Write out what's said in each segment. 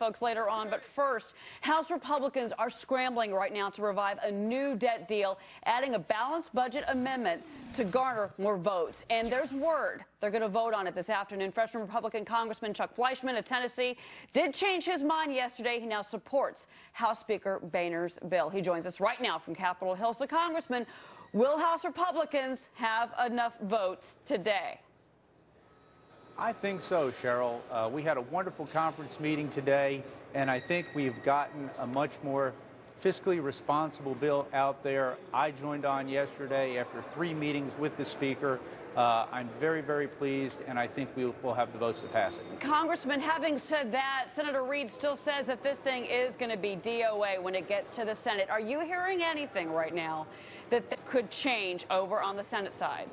folks, later on. But first, House Republicans are scrambling right now to revive a new debt deal, adding a balanced budget amendment to garner more votes. And there's word they're going to vote on it this afternoon. Freshman Republican Congressman Chuck Fleischmann of Tennessee did change his mind yesterday. He now supports House Speaker Boehner's bill. He joins us right now from Capitol Hill. So, Congressman, will House Republicans have enough votes today? I think so, Cheryl. We had a wonderful conference meeting today, and I think we've gotten a much more fiscally responsible bill out there. I joined on yesterday after 3 meetings with the Speaker. I'm very, very pleased, and I think we will have the votes to pass it. Congressman, having said that, Senator Reid still says that this thing is going to be DOA when it gets to the Senate. Are you hearing anything right now that could change over on the Senate side?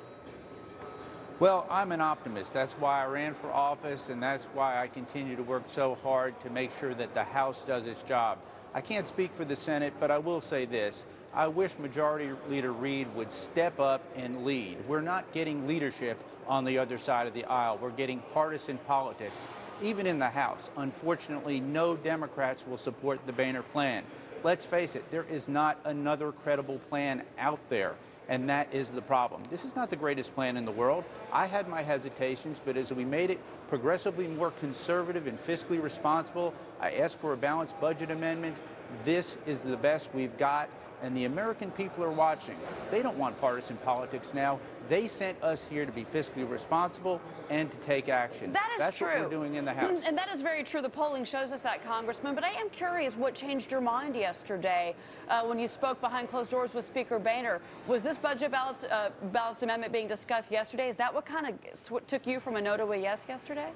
Well, I'm an optimist. That's why I ran for office, and that's why I continue to work so hard to make sure that the House does its job. I can't speak for the Senate, but I will say this. I wish Majority Leader Reid would step up and lead. We're not getting leadership on the other side of the aisle. We're getting partisan politics, even in the House. Unfortunately, no Democrats will support the Boehner plan. Let's face it, there is not another credible plan out there, and that is the problem. This is not the greatest plan in the world. I had my hesitations, but as we made it progressively more conservative and fiscally responsible, I asked for a balanced budget amendment. This is the best we've got, and the American people are watching. They don't want partisan politics now. They sent us here to be fiscally responsible and to take action. That's true. That's what we're doing in the House. And that is very true. The polling shows us that, Congressman. But I am curious what changed your mind yesterday when you spoke behind closed doors with Speaker Boehner. Was this budget balanced amendment being discussed yesterday? Is that what kind of took you from a no to a yes yesterday?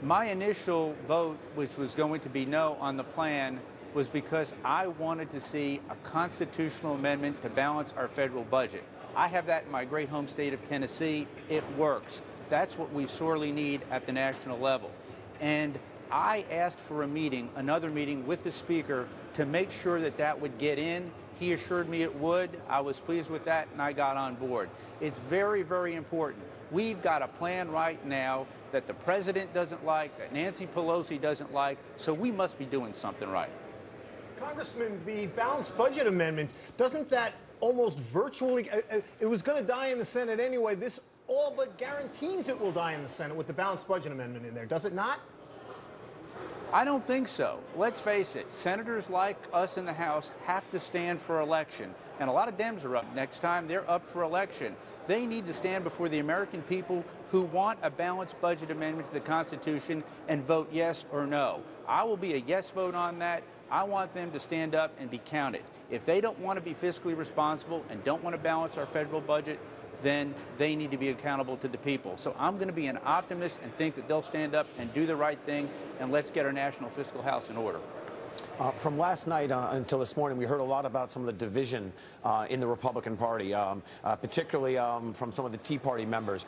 My initial vote, which was going to be no on the plan, was because I wanted to see a constitutional amendment to balance our federal budget. I have that in my great home state of Tennessee. It works. That's what we sorely need at the national level. And I asked for a meeting, another meeting with the Speaker to make sure that that would get in. He assured me it would. I was pleased with that, and I got on board. It's very, very important. We've got a plan right now that the President doesn't like, that Nancy Pelosi doesn't like, so we must be doing something right. Congressman, the balanced budget amendment, doesn't that almost virtually, it was going to die in the Senate anyway, this all but guarantees it will die in the Senate with the balanced budget amendment in there, does it not? I don't think so. Let's face it, senators like us in the House have to stand for election, and a lot of Dems are up next time. They're up for election. They need to stand before the American people who want a balanced budget amendment to the Constitution and vote yes or no. I will be a yes vote on that. I want them to stand up and be counted. If they don't want to be fiscally responsible and don't want to balance our federal budget, then they need to be accountable to the people. So I'm going to be an optimist and think that they'll stand up and do the right thing, and let's get our national fiscal house in order. From last night until this morning, we heard a lot about some of the division in the Republican Party, particularly from some of the Tea Party members.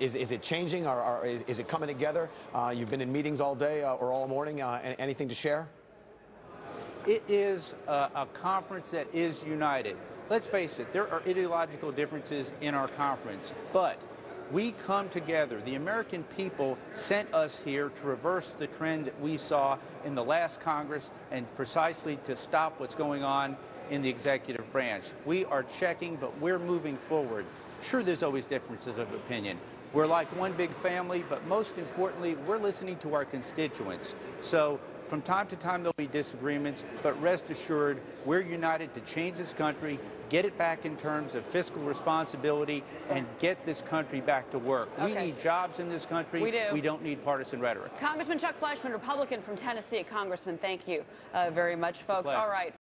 Is it changing, or is it coming together? You've been in meetings all day or all morning. Anything to share? It is a conference that is united. Let's face it, there are ideological differences in our conference, but we come together. The American people sent us here to reverse the trend that we saw in the last Congress and precisely to stop what's going on in the executive branch. We are checking, but we're moving forward. Sure, there's always differences of opinion. We're like one big family, but most importantly, we're listening to our constituents. So from time to time, there'll be disagreements, but rest assured, we're united to change this country, get it back in terms of fiscal responsibility, and get this country back to work. Okay. We need jobs in this country. We do. We don't need partisan rhetoric. Congressman Chuck Fleischmann, Republican from Tennessee. Congressman, thank you very much, folks. All right.